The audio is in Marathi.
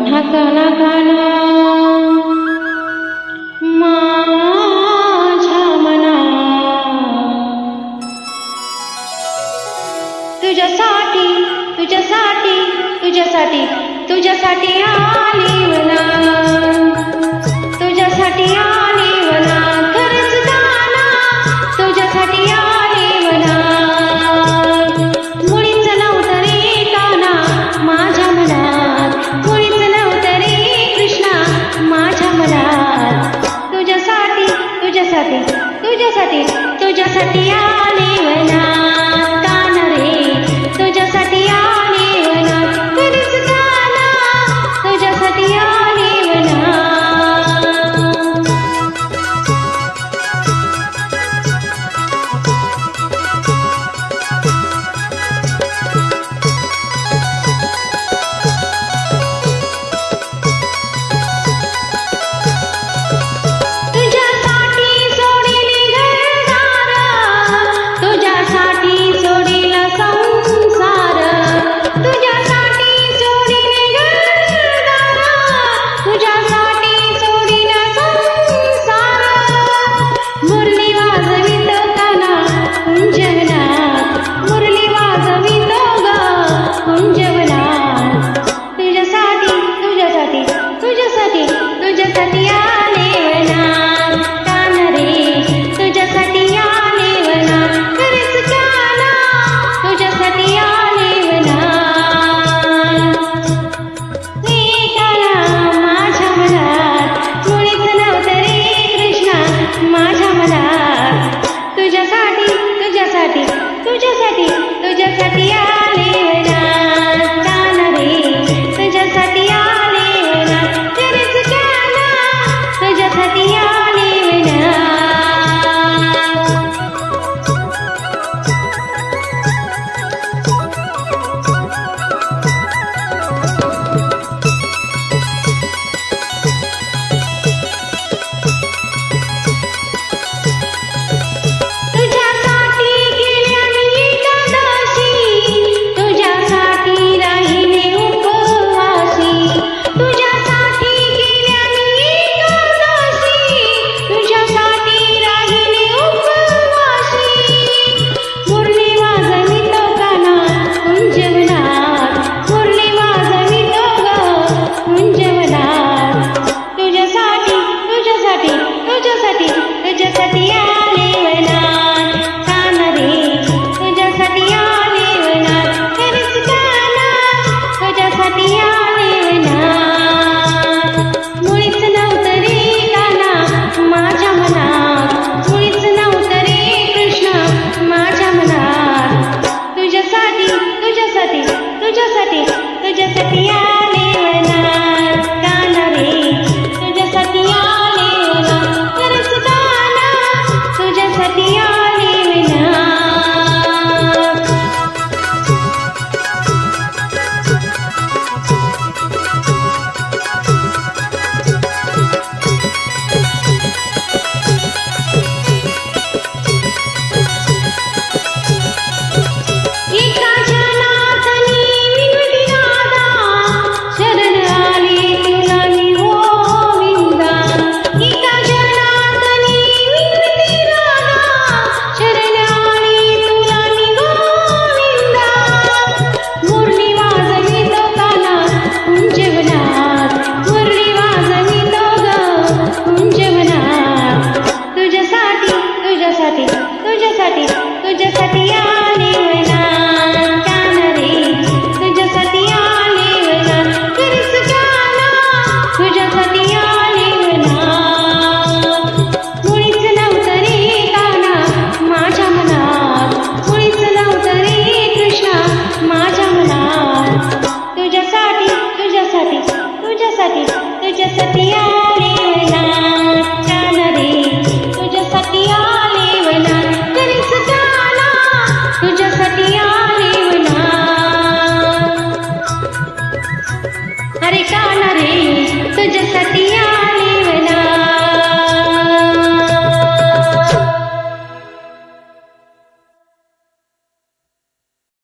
कान्हा कान्हा कान्हा माझ्या मना तुझ्यासाठी तुझ्यासाठी तुझ्यासाठी तुझ्यासाठी आली वना तुझ्यासाठी आली वना खरंच गाना तुझ्यासाठी आली वना मुळीच नव्हतं रे कान्हा माझ्या मनात मुळीच नव्हतं रे कृष्णा माझ्या मनात तुझ्यासाठी तुझ्यासाठी तुझ्यासाठी तुझ्यासाठी आली वना कान्हा रे तुझ्यासाठी आली वना खरंच गाना तुझ्यासाठी आली वना तुझ्यासाठी सोडिली घरदार तुझ्यासाठी सोडिला संसार तुझ्यासाठी सोडिली घरदार तुझ्यासाठी सोडिला संसार मुरली वाजवित कान्हा कुंजवनात मुरली वाजवित ग कुंजवनात तुझ्यासाठी तुझ्यासाठी तुझ्यासाठी तुझ्यासाठी आले वना कान्हा रे तुझ्यासाठी आले वना खरंच कान्हा तुझ्यासाठी आले वना हे कान्हा माझ्या मनात मुळीच नव्हतं रे कृष्णा माझ्या मनात तुझ्यासाठी तुझ्यासाठी तुझ्यासाठी तुझ्यासाठी आले वना कान्हा रे तुझ्यासाठी आले वना खरंच कान्हा तुझ्यासाठी आले वना तुझ्यासाठी गेल्या मी एकादशी तुझ्यासाठी राहिले उपवासी तुझ्यासाठी गेल्या मी एकादशी तुझ्यासाठी राहिले उपवासी मुरली वाजवित कान्हा कुंजवनात मुरली वाजवित ग कुंजवनात तुझ्यासाठी तुझ्यासाठी तुझ्यासाठी तुझ्यासाठी आले वना कान्हा रे तुझ्यासाठी आले वना खरंच कान्हा तुझ्यासाठी आले वना मुळीच नव्हतं रे कान्हा माझ्या मनात मुळीच नव्हतं रे कृष्ण माझ्या मनात तुझ्यासाठी तुझ्यासाठी तुझ्यासाठी तुझ्यासाठी आले वना कान्हा रे तुझ्यासाठी आले वना खरंच कान्हा तुझ्यासाठी आले वना एका जनातनी विनवली नादा शरण आली तुला मी गोविंदा एका जनातनी विनवली नादा शरण आली तुला मी गोविंदा मुरली वाजवित कान्हा कुंजवनात मुरली वाजवित ग कुंजवनात तुझ्यासाठी तुझ्यासाठी तुझ्यासाठी तुझ्यासाठी आले वना कान्हा रे तुझ्यासाठी आले वना खरंच कान्हा तुझ्यासाठी आले वना मुळीच नव्हतं रे कान्हा माझ्या मनात मुळीच नव्हतं रे कृष्णा माझ्या मनात तुझ्यासाठी तुझ्यासाठी तुझ्यासाठी तुझ्यासाठी